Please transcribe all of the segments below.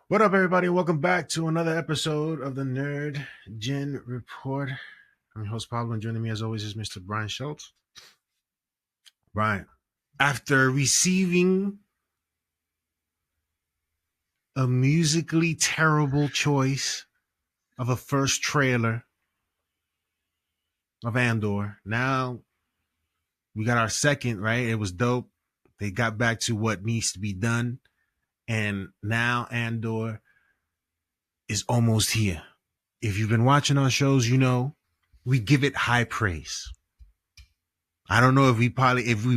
What up, everybody? Welcome back to another episode of the Nerd Gen Report. I'm your host, Pablo, and joining me as always is Mr. Brian Schultz. Brian, after receiving a musically terrible choice of a first trailer of Andor, now we got our second, right? It was dope. They got back to what needs to be done, and now Andor is almost here. If you've been watching our shows, you know we give it high praise. I don't know if we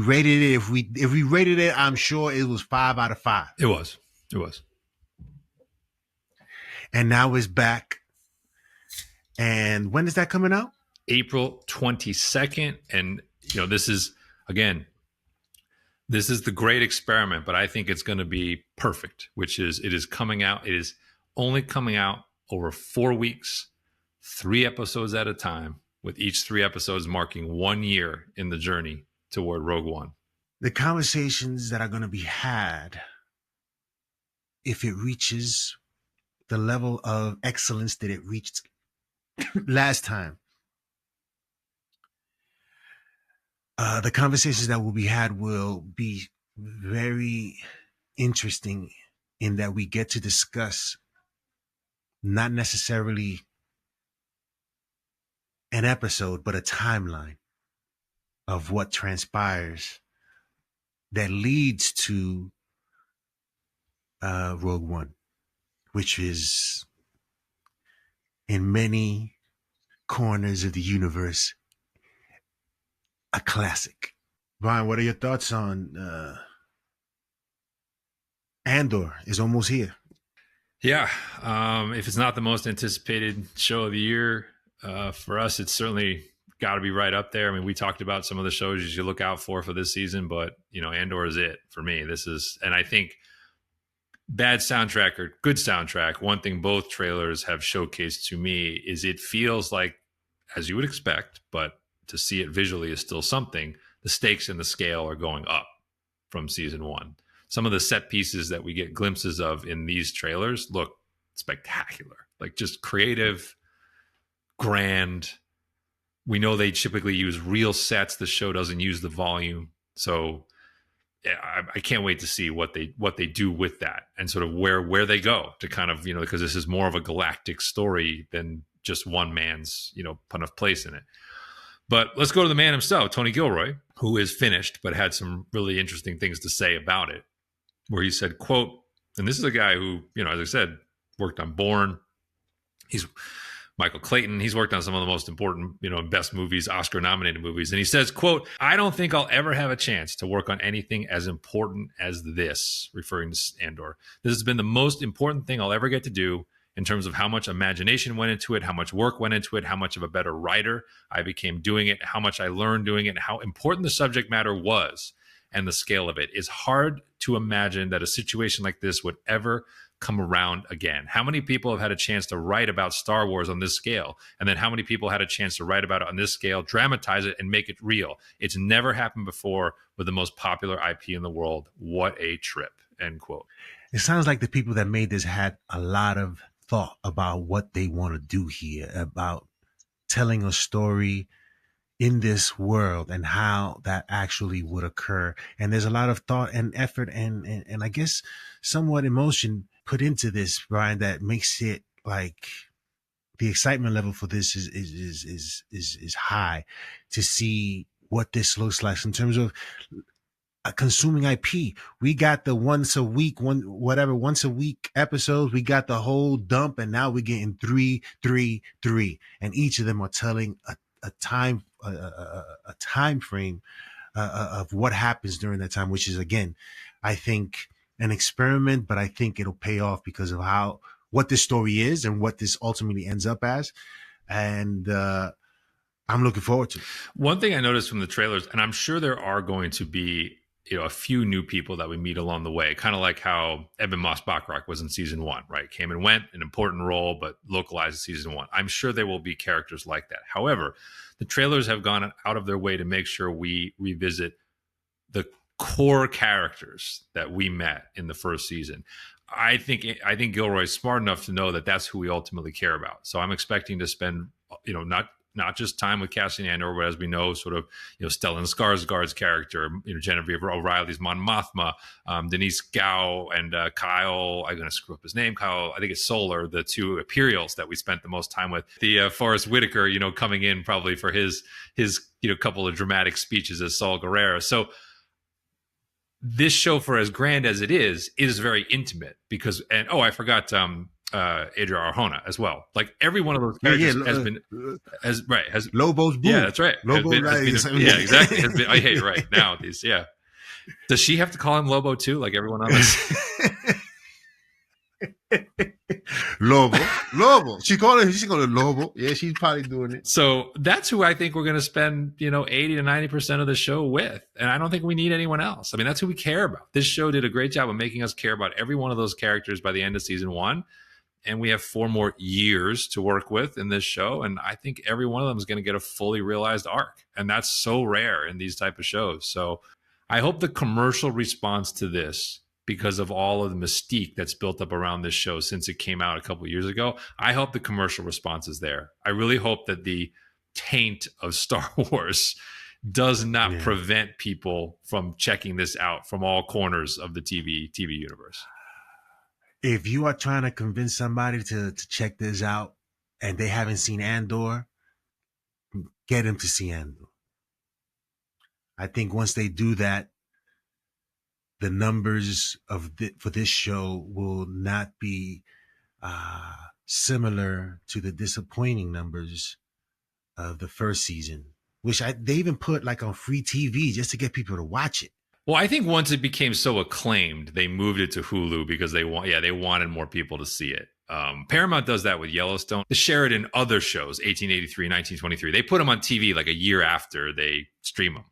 rated it, if we rated it, I'm sure it was 5 out of 5. It was. And now it's back. And when is that coming out? April 22nd. And this is the great experiment, but I think it's going to be perfect, which is it is coming out. It is only coming out over 4 weeks, 3 episodes at a time, with each 3 episodes marking 1 year in the journey toward Rogue One. The conversations that are going to be had, if it reaches the level of excellence that it reached last time, the conversations that will be had will be very interesting in that we get to discuss not necessarily an episode, but a timeline of what transpires that leads to Rogue One, which is in many corners of the universe a classic. Brian, what are your thoughts on Andor is almost here? Yeah, if it's not the most anticipated show of the year, for us, it's certainly got to be right up there. I mean, we talked about some of the shows you should look out for this season, but Andor is it for me. And I think bad soundtrack or good soundtrack, one thing both trailers have showcased to me is it feels like, as you would expect, but to see it visually is still something, the stakes and the scale are going up from season 1. Some of the set pieces that we get glimpses of in these trailers look spectacular, like just creative, grand. We know they typically use real sets. The show doesn't use the volume. So yeah, I can't wait to see what they do with that and sort of where they go to kind of, because this is more of a galactic story than just one man's, kind of place in it. But let's go to the man himself, Tony Gilroy, who is finished, but had some really interesting things to say about it, where he said, quote, and this is a guy who, as I said, worked on Bourne. He's Michael Clayton. He's worked on some of the most important, best movies, Oscar-nominated movies. And he says, quote, "I don't think I'll ever have a chance to work on anything as important as this," referring to Andor. "This has been the most important thing I'll ever get to do in terms of how much imagination went into it, how much work went into it, how much of a better writer I became doing it, how much I learned doing it, how important the subject matter was and the scale of it. It's hard to imagine that a situation like this would ever come around again. How many people have had a chance to write about Star Wars on this scale? And then how many people had a chance to write about it on this scale, dramatize it, and make it real? It's never happened before with the most popular IP in the world. What a trip," end quote. It sounds like the people that made this had a lot of thought about what they want to do here, about telling a story in this world and how that actually would occur. And there's a lot of thought and effort and I guess somewhat emotion put into this, Brian, that makes it like the excitement level for this is high to see what this looks like in terms of consuming IP. We got the once a week episodes. We got the whole dump, and now we're getting 3, and each of them are telling a time frame of what happens during that time, which is, again, I think an experiment, but I think it'll pay off because of what this story is and what this ultimately ends up as. And I'm looking forward to it. One thing I noticed from the trailers, and I'm sure there are going to be a few new people that we meet along the way, kind of like how Ebon Moss-Bachrach was in season 1, right? Came and went, an important role, but localized in season 1. I'm sure there will be characters like that. However, the trailers have gone out of their way to make sure we revisit the core characters that we met in the first season. I think Gilroy's smart enough to know that that's who we ultimately care about. So I'm expecting to spend, not just time with Cassian Andor, but as we know, sort of, Stellan Skarsgård's character, Genevieve O'Reilly's Mon Mothma, Denise Gao, and Kyle. I'm going to screw up his name. Kyle, I think it's Solar, the two Imperials that we spent the most time with. The Forrest Whitaker, coming in probably for his couple of dramatic speeches as Saul Guerrero. So this show, for as grand as it is very intimate because, and I forgot Adria Arjona as well. Like every one of those characters has Lobo's boo. Yeah, that's right. Lobo, exactly. I hate right now these. Yeah, does she have to call him Lobo too? Like everyone on this. Lobo. She called it Lobo. Yeah, she's probably doing it. So that's who I think we're going to spend, 80 to 90% of the show with. And I don't think we need anyone else. I mean, that's who we care about. This show did a great job of making us care about every one of those characters by the end of season 1. And we have 4 more years to work with in this show. And I think every one of them is going to get a fully realized arc. And that's so rare in these type of shows. So I hope the commercial response to this, because of all of the mystique that's built up around this show since it came out a couple of years ago, I hope the commercial response is there. I really hope that the taint of Star Wars does not prevent people from checking this out from all corners of the TV universe. If you are trying to convince somebody to check this out and they haven't seen Andor, get them to see Andor. I think once they do that, the numbers for this show will not be similar to the disappointing numbers of the first season, which they even put like on free TV just to get people to watch it. Well, I think once it became so acclaimed, they moved it to Hulu because they wanted more people to see it. Paramount does that with Yellowstone. They share it in other shows, 1883, 1923. They put them on TV like a year after they stream them,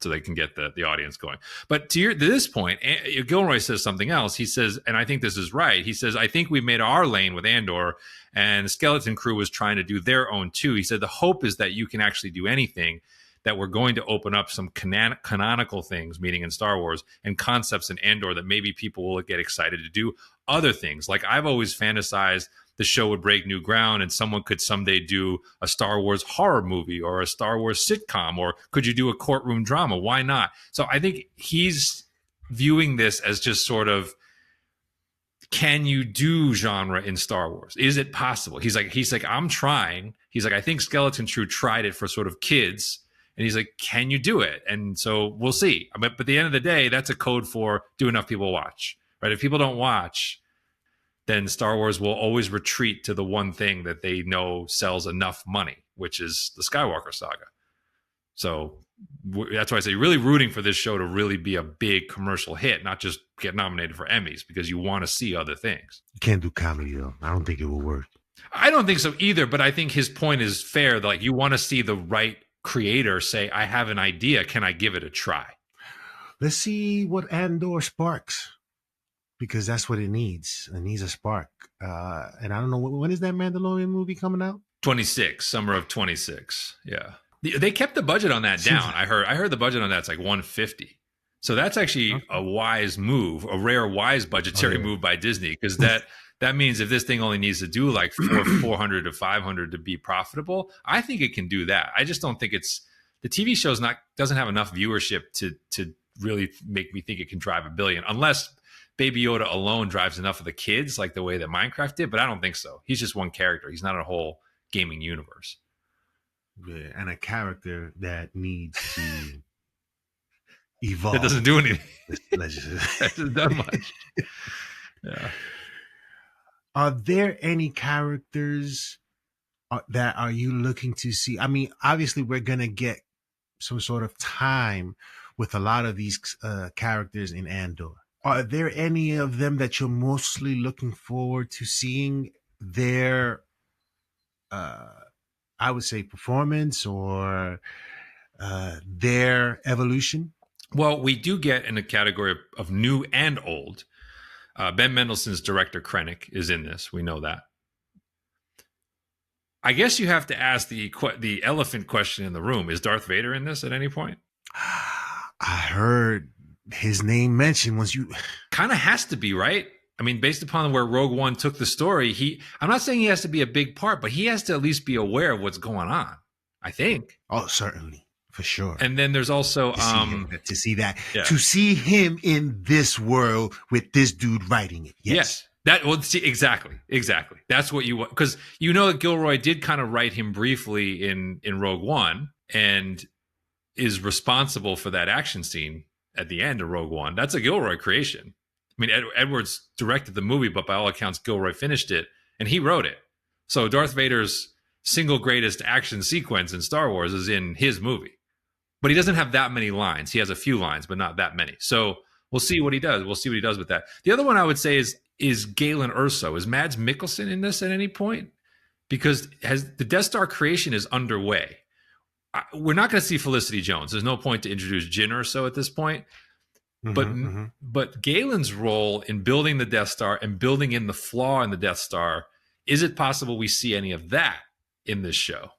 so they can get the audience going. But to this point, Gilroy says something else. He says, and I think this is right, he says, I think we've made our lane with Andor, and Skeleton Crew was trying to do their own too. He said, the hope is that you can actually do anything, that we're going to open up some canonical things, meaning in Star Wars, and concepts in Andor that maybe people will get excited to do other things. Like I've always fantasized the show would break new ground and someone could someday do a Star Wars horror movie or a Star Wars sitcom, or could you do a courtroom drama? Why not? So I think he's viewing this as just sort of, can you do genre in Star Wars? Is it possible? He's like, I'm trying. He's like, I think Skeleton Crew tried it for sort of kids. And he's like, can you do it? And so we'll see. But at the end of the day, that's a code for do enough people watch, right? If people don't watch, then Star Wars will always retreat to the one thing that they know sells enough money, which is the Skywalker saga. So that's why I say really rooting for this show to really be a big commercial hit, not just get nominated for Emmys, because you want to see other things. You can't do comedy, though. I don't think it will work. I don't think so either, but I think his point is fair. Like, you want to see the right creator say, I have an idea. Can I give it a try? Let's see what Andor sparks, because that's what it needs. It needs a spark. And I don't know, when is that Mandalorian movie coming out? 26, summer of 26. Yeah. They kept the budget on that down. I heard the budget on that's like 150. So that's actually a wise move, a rare wise budgetary move by Disney, because that means if this thing only needs to do like 400 to 500 to be profitable, I think it can do that. I just don't think the TV show's doesn't have enough viewership to really make me think it can drive $1 billion, unless Baby Yoda alone drives enough of the kids like the way that Minecraft did. But I don't think so. He's just one character. He's not a whole gaming universe. Yeah, and a character that needs to evolve. It doesn't do anything. It hasn't done much. Yeah. Are there any characters that are you looking to see? I mean, obviously, we're going to get some sort of time with a lot of these characters in Andor. Are there any of them that you're mostly looking forward to seeing their, I would say, performance or their evolution? Well, we do get in a category of new and old. Ben Mendelsohn's director Krennic is in this. We know that. I guess you have to ask the elephant question in the room. Is Darth Vader in this at any point? I heard his name mentioned once you... Kind of has to be, right? I mean, based upon where Rogue One took the story, I'm not saying he has to be a big part, but he has to at least be aware of what's going on, I think. Oh, certainly. For sure. And then there's also to see him in this world with this dude writing it. Yes. Exactly. That's what you want, because you know that Gilroy did kind of write him briefly in Rogue One and is responsible for that action scene at the end of Rogue One. That's a Gilroy creation. I mean, Edwards directed the movie, but by all accounts, Gilroy finished it and he wrote it. So Darth Vader's single greatest action sequence in Star Wars is in his movie. But he doesn't have that many lines. He has a few lines, but not that many. So we'll see what he does. We'll see what he does with that. The other one I would say is Galen Erso. Is Mads Mikkelsen in this at any point? Because the Death Star creation is underway. We're not going to see Felicity Jones. There's no point to introduce Jyn Erso at this point. But Galen's role in building the Death Star and building in the flaw in the Death Star, is it possible we see any of that in this show?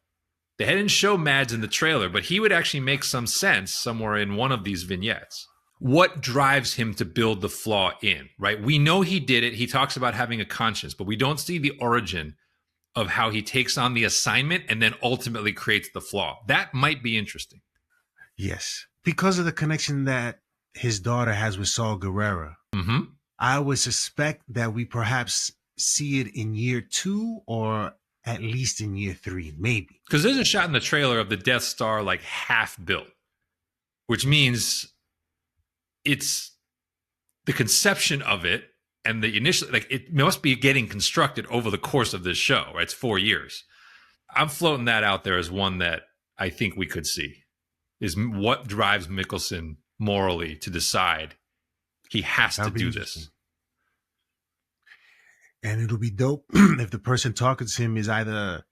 They didn't show Mads in the trailer, but he would actually make some sense somewhere in one of these vignettes. What drives him to build the flaw in, right? We know he did it. He talks about having a conscience, but we don't see the origin of how he takes on the assignment and then ultimately creates the flaw. That might be interesting. Yes. Because of the connection that his daughter has with Saul Guerrero. I would suspect that we perhaps see it in year 2 or at least in year 3, maybe. Because there's a shot in the trailer of the Death Star like half built, which means it's the conception of it and the initial, like, it must be getting constructed over the course of this show, right? It's 4 years. I'm floating that out there as one that I think we could see, is what drives Mikkelsen morally to decide he has to do this. And it'll be dope if the person talking to him is either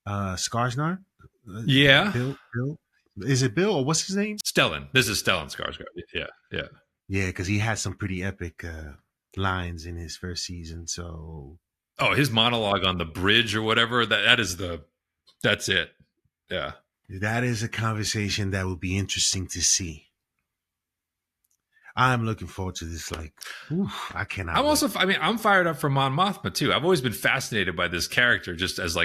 Skarsgård. Bill. Is it Bill or what's his name? Stellan. This is Stellan Skarsgård. Yeah, because he had some pretty epic lines in his first season. So, his monologue on the bridge or whatever, that's it. Yeah, that is a conversation that will be interesting to see. I'm looking forward to this. Like, I cannot. I'm fired up for Mon Mothma too. I've always been fascinated by this character, just as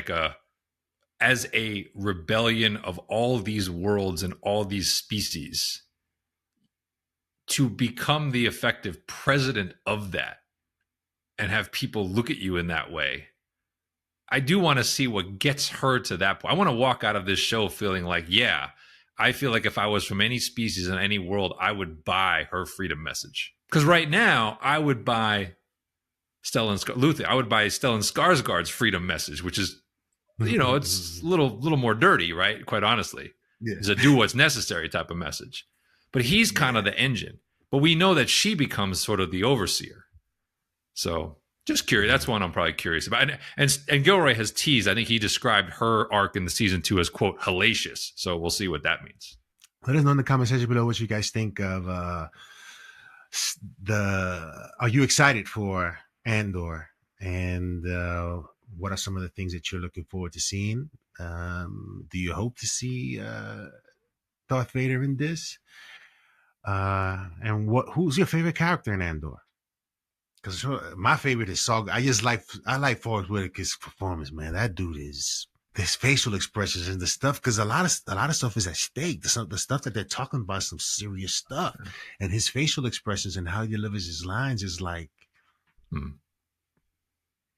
a rebellion of all these worlds and all these species, to become the effective president of that and have people look at you in that way. I do want to see what gets her to that point. I want to walk out of this show feeling like, I feel like if I was from any species in any world, I would buy her freedom message. Because right now, I would buy Stellan Skarsgård's freedom message, which is, it's a little more dirty, right? Quite honestly. Yeah. It's a do what's necessary type of message. But he's kind of the engine. But we know that she becomes sort of the overseer. So just curious. That's one I'm probably curious about. And Gilroy has teased, I think he described her arc in the season 2 as, quote, hellacious. So we'll see what that means. Let us know in the comment section below what you guys think of are you excited for Andor? And what are some of the things that you're looking forward to seeing? Do you hope to see Darth Vader in this? And who's your favorite character in Andor? Because my favorite is Saul. I like Forrest Whitaker's performance, man. That dude his facial expressions and the stuff, because a lot of stuff is at stake. The stuff that they're talking about is some serious stuff, and his facial expressions and how he delivers his lines is like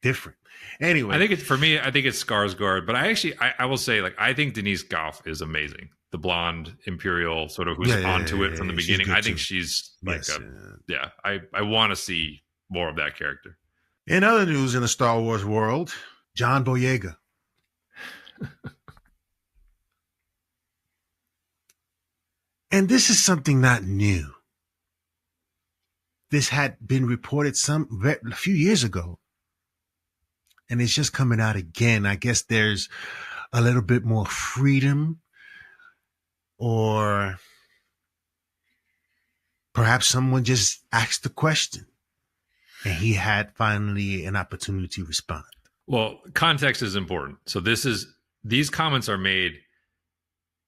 different. Anyway, I think it's Skarsgård, but I will say, like, I think Denise Gough is amazing. The blonde Imperial sort of who's onto it from the beginning. I think she's like I want to see more of that character. In other news in the Star Wars world, John Boyega. And this is something not new. This had been reported a few years ago. And it's just coming out again. I guess there's a little bit more freedom, or perhaps someone just asked the question and he had finally an opportunity to respond. Well, context is important. So these comments are made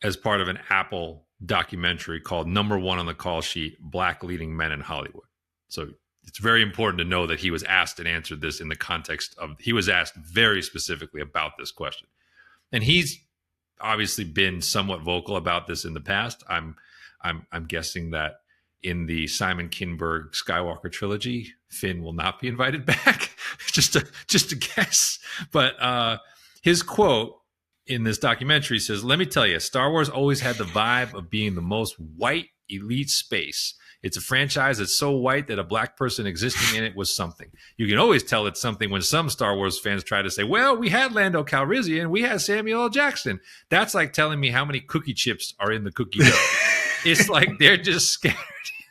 as part of an Apple documentary called Number One on the Call Sheet, Black Leading Men in Hollywood. So it's very important to know that he was asked and answered this in the context of, he was asked very specifically about this question. And he's obviously been somewhat vocal about this in the past. I'm guessing that in the Simon Kinberg Skywalker trilogy, Finn will not be invited back. just a guess. But his quote in this documentary says, "Let me tell you, Star Wars always had the vibe of being the most white elite space. It's a franchise that's so white that a black person existing in it was something. You can always tell it's something when some Star Wars fans try to say, well, we had Lando Calrissian, we had Samuel L. Jackson. That's like telling me how many cookie chips are in the cookie dough." It's like they're just scattered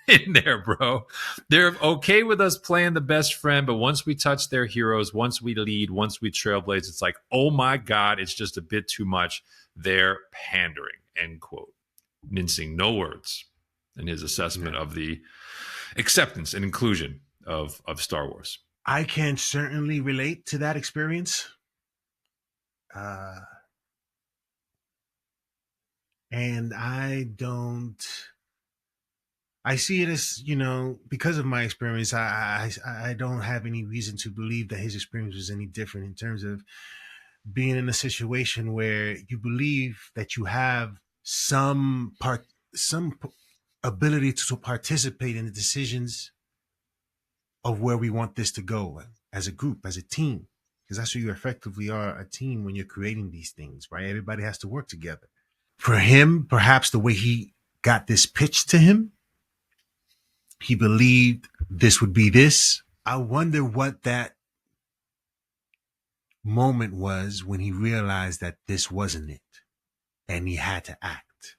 in there, bro. They're okay with us playing the best friend, but once we touch their heroes, once we lead, once we trailblaze, it's like, oh my God, it's just a bit too much. They're pandering, end quote. Mincing no words in his assessment of the acceptance and inclusion of Star Wars. I can certainly relate to that experience. And I see it as, because of my experience, I don't have any reason to believe that his experience was any different in terms of being in a situation where you believe that you have some ability to participate in the decisions of where we want this to go as a group, as a team, because that's what you effectively are, a team, when you're creating these things, right? Everybody has to work together. For him, perhaps the way he got this pitched to him, he believed this would be this. I wonder what that moment was when he realized that this wasn't it, and he had to act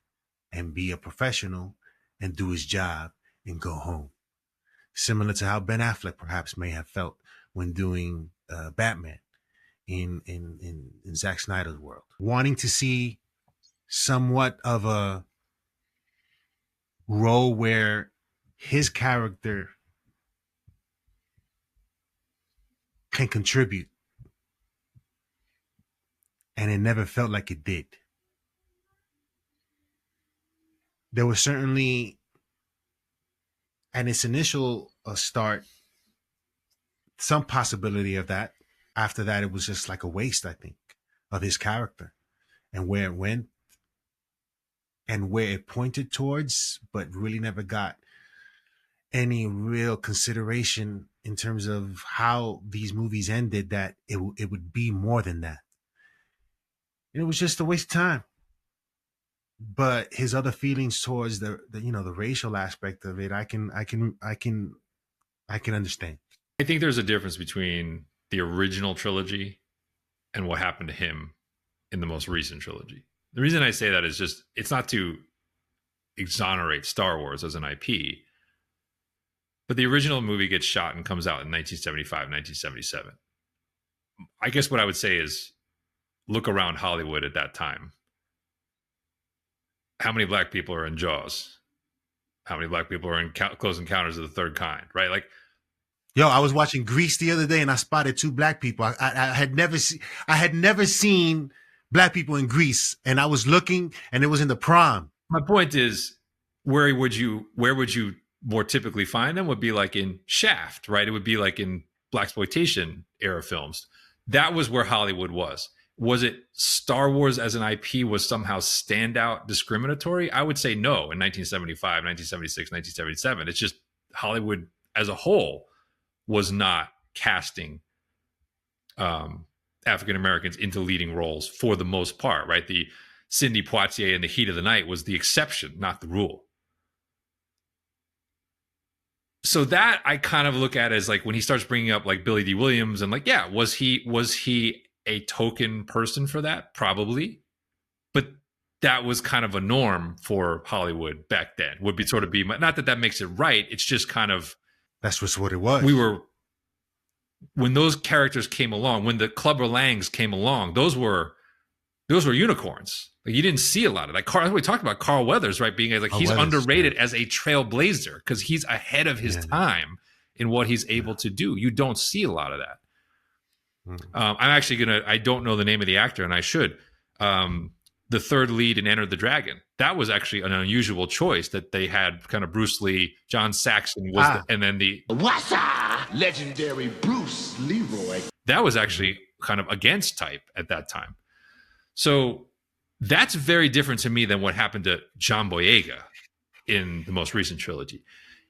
and be a professional and do his job and go home. Similar to how Ben Affleck perhaps may have felt when doing Batman in Zack Snyder's world, wanting to see somewhat of a role where his character can contribute, and it never felt like it did. There was certainly, at its initial start, some possibility of that. After that, it was just like a waste, I think, of his character and where it went and where it pointed towards, but really never got any real consideration in terms of how these movies ended, that it would be more than that. And it was just a waste of time. But his other feelings towards the racial aspect of it, I can understand. I think there's a difference between the original trilogy and what happened to him in the most recent trilogy. The reason I say that is just, it's not to exonerate Star Wars as an IP, but the original movie gets shot and comes out in 1975, 1977. I guess what I would say is, look around Hollywood at that time. How many black people are in Jaws? How many black people are in Close Encounters of the Third Kind, right? Like, yo, I was watching Grease the other day and I spotted two black people. I had never seen black people in Grease, and I was looking, and it was in the prom. My point is, where would you more typically find them? Would be like in Shaft, right? It would be like in blaxploitation era films. That was where Hollywood was. Was it Star Wars as an IP was somehow standout discriminatory? I would say no in 1975, 1976, 1977. It's just Hollywood as a whole was not casting African Americans into leading roles for the most part, right? The Sidney Poitier in The Heat of the Night was the exception, not the rule. So that I kind of look at as like when he starts bringing up like Billy D. Williams and like, yeah, was he a token person for that? Probably. But that was kind of a norm for Hollywood back then. Would be sort of be, not that makes it right. It's just kind of, that's just what it was. When those characters came along, when the Clubber Langs came along, those were unicorns. Like, you didn't see a lot of that. We talked about Carl Weathers, right? Being like, he's underrated as a trailblazer because he's ahead of his time in what he's able to do. You don't see a lot of that. I'm actually I don't know the name of the actor, and I should. the third lead in Enter the Dragon. That was actually an unusual choice that they had. Kind of Bruce Lee, John Saxon was, and then the legendary Bruce Leroy. That was actually kind of against type at that time. So that's very different to me than what happened to John Boyega in the most recent trilogy.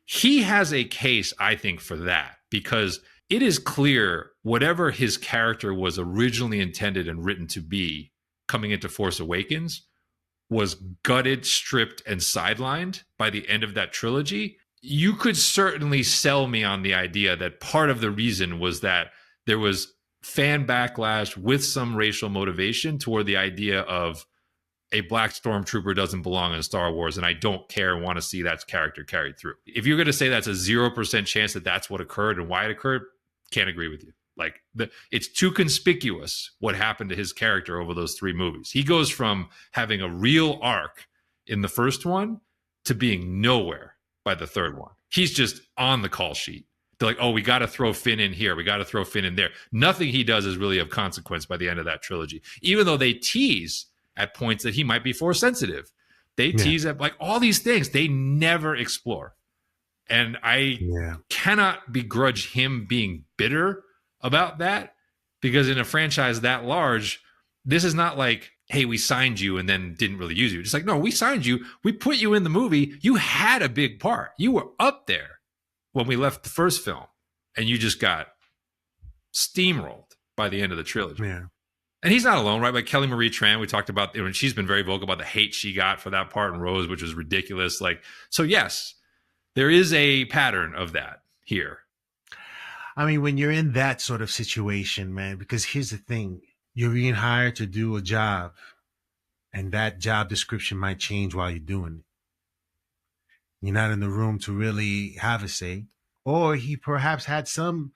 He has a case, I think, for that, because it is clear whatever his character was originally intended and written to be coming into Force Awakens was gutted, stripped, and sidelined by the end of that trilogy. You could certainly sell me on the idea that part of the reason was that there was fan backlash with some racial motivation toward the idea of a black stormtrooper doesn't belong in Star Wars, and I don't care and want to see that character carried through. If you're going to say that's a 0% chance that that's what occurred and why it occurred, can't agree with you. Like, it's too conspicuous what happened to his character over those 3 movies. He goes from having a real arc in the first one to being nowhere by the third one. He's just on the call sheet. They're like, oh, we got to throw Finn in here. We got to throw Finn in there. Nothing he does is really of consequence by the end of that trilogy, even though they tease at points that he might be Force sensitive. They tease at like all these things they never explore. And I cannot begrudge him being bitter about that, because in a franchise that large, this is not like, hey, we signed you and then didn't really use you. It's like, no, we signed you. We put you in the movie. You had a big part. You were up there when we left the first film, and you just got steamrolled by the end of the trilogy. Yeah. And he's not alone, right? Like Kelly Marie Tran, we talked about, she's been very vocal about the hate she got for that part in Rose, which was ridiculous. Like, so yes, there is a pattern of that here. I mean, when you're in that sort of situation, man, because here's the thing, you're being hired to do a job, and that job description might change while you're doing it. You're not in the room to really have a say. Or he perhaps had some,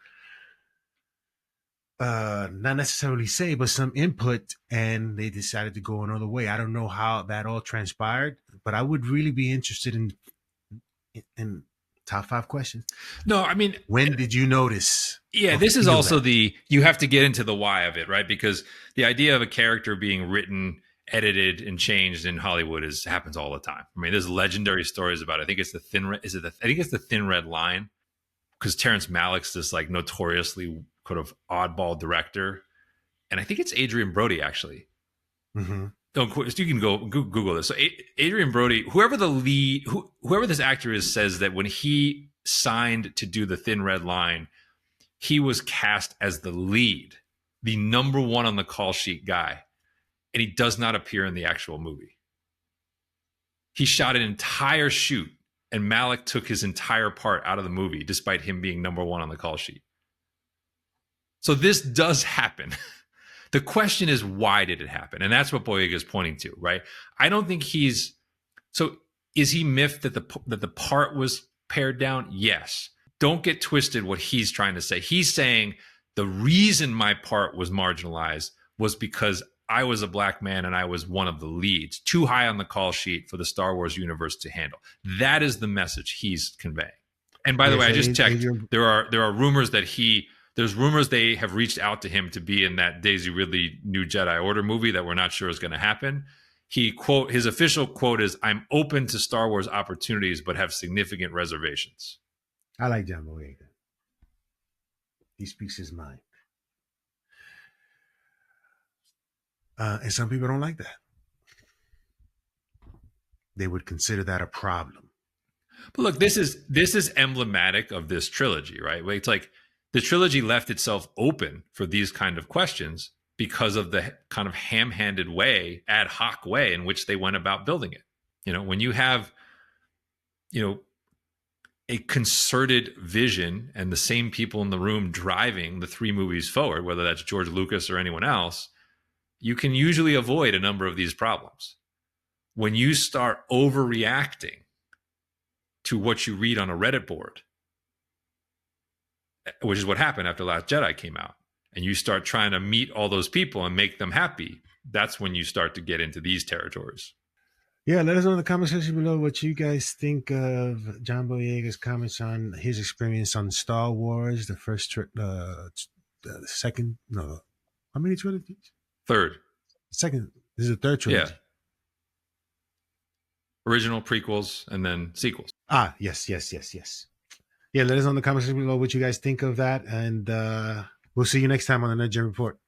not necessarily say, but some input, and they decided to go another way. I don't know how that all transpired, but I would really be interested in top 5 questions. No, I mean, when did you notice? Yeah, this is also you have to get into the why of it, right? Because the idea of a character being written, edited, and changed in Hollywood happens all the time. I mean, there's legendary stories about it. I think it's the Thin Red Line, because Terrence Malick's this like notoriously kind of oddball director, and I think it's Adrian Brody actually. Mm-hmm. You can go Google this. So Adrian Brody, whoever this actor is, says that when he signed to do the Thin Red Line, he was cast as the lead, the number 1 on the call sheet guy, and he does not appear in the actual movie. He shot an entire shoot, and Malick took his entire part out of the movie, despite him being number 1 on the call sheet. So this does happen. The question is, why did it happen? And that's what Boyega is pointing to, right? I don't think is he miffed that the part was pared down? Yes. Don't get twisted what he's trying to say. He's saying the reason my part was marginalized was because I was a black man and I was one of the leads, too high on the call sheet for the Star Wars universe to handle. That is the message he's conveying. And by the way, I just checked. There are rumors that there's rumors they have reached out to him to be in that Daisy Ridley New Jedi Order movie that we're not sure is going to happen. His official quote is, "I'm open to Star Wars opportunities, but have significant reservations." I like John Boyega. He speaks his mind. And some people don't like that. They would consider that a problem. But look, this is emblematic of this trilogy, right? It's like the trilogy left itself open for these kind of questions because of the kind of ham-handed way, ad hoc way in which they went about building it. When you have, a concerted vision and the same people in the room driving the 3 movies forward, whether that's George Lucas or anyone else, you can usually avoid a number of these problems. When you start overreacting to what you read on a Reddit board, which is what happened after Last Jedi came out, and you start trying to meet all those people and make them happy, that's when you start to get into these territories. Yeah, let us know in the comment section below what you guys think of John Boyega's comments on his experience on Star Wars, the first, the second, no, how many trilogies? Third. Second, this is the third trilogy. original, prequels, and then sequels. Ah, yes. Yeah, let us know in the comments below what you guys think of that, and we'll see you next time on the Nerd Gen Report.